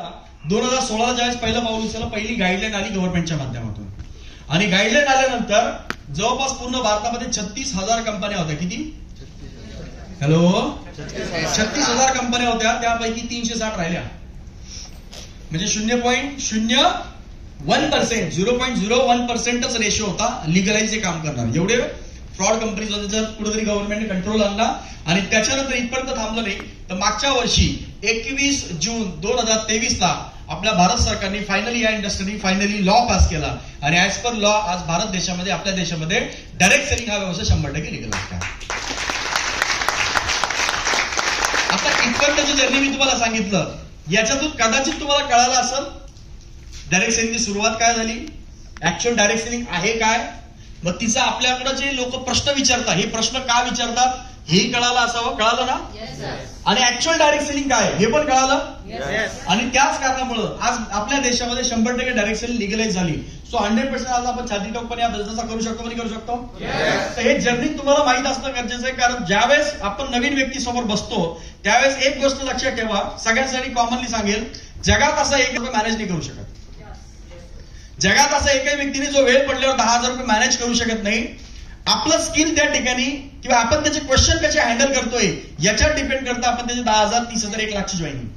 बघा 2016 ज्यावेळेस पहिलं पाऊल उचललं, पहिली गाईडलाईन आली गव्हर्नमेंटच्या माध्यमातून. आणि गाईडलाईन आल्यानंतर जवळपास पूर्ण भारतामध्ये 36,000 कंपन्या होत्या. किती? हॅलो, 36,000 कंपन्या होत्या. त्यापैकी 360 राहिल्या. म्हणजे 0.01%, 0.01%च रेशो होता लिगलाइज काम करणार. एवढे फ्रॉड कंपनीज होते. जर कुठेतरी गव्हर्नमेंटने कंट्रोल आणला आणि त्याच्यानंतर इथपर्यंत थांबलं नाही तर मागच्या वर्षी 21 जून 2023ला आपल्या भारत सरकारने फायनली या इंडस्ट्रीने फायनली लॉ पास केला आणि ऍज पर लॉ आज भारत देशामध्ये, आपल्या देशामध्ये डायरेक्ट सेलिंग हा व्यवसाय 100% लिगलाइज आहे. आता इथपर्यंतची जर्नी मी तुम्हाला सांगितलं, याच्यातून कदाचित तुम्हाला कळालं असेल डायरेक्ट सेलिंगची सुरुवात काय झाली, ऍक्च्युअल डायरेक्ट सेलिंग आहे काय, मग तिचा आपल्याकडे जे लोक प्रश्न विचारतात, हे प्रश्न का विचारतात हेही कळालं असावं. कळालं ना? आणि ऍक्च्युअल डायरेक्ट सेलिंग काय हे पण कळालं. आणि त्याच कारणामुळे आज आपल्या देशामध्ये 100% डायरेक्ट सेलिंग लिगलाइज झाली. सो 100% आज आपण छाती टोकपणे या बिझनेसचा करू शकतो, करू शकतो. तर हे जर्नी तुम्हाला माहित असणं गरजेचं आहे. कारण ज्यावेळेस आपण नवीन व्यक्ती समोर बसतो त्यावेळेस एक गोष्ट लक्षात ठेवा, सगळ्यांसाठी कॉमनली सांगेल, जगात असं एक रुपये मॅनेज नाही करू शकत. जगात असं एकही व्यक्तीने जो वेळ पडल्यावर 10,000 रुपये मॅनेज करू शकत नाही. आपलं स्किल त्या ठिकाणी किंवा आपण त्याचे क्वेश्चन कसे हँडल करतोय याच्यावर डिपेंड करतं आपण त्याचे 10,000, 30,000, 1,00,000ची जॉईनिंग.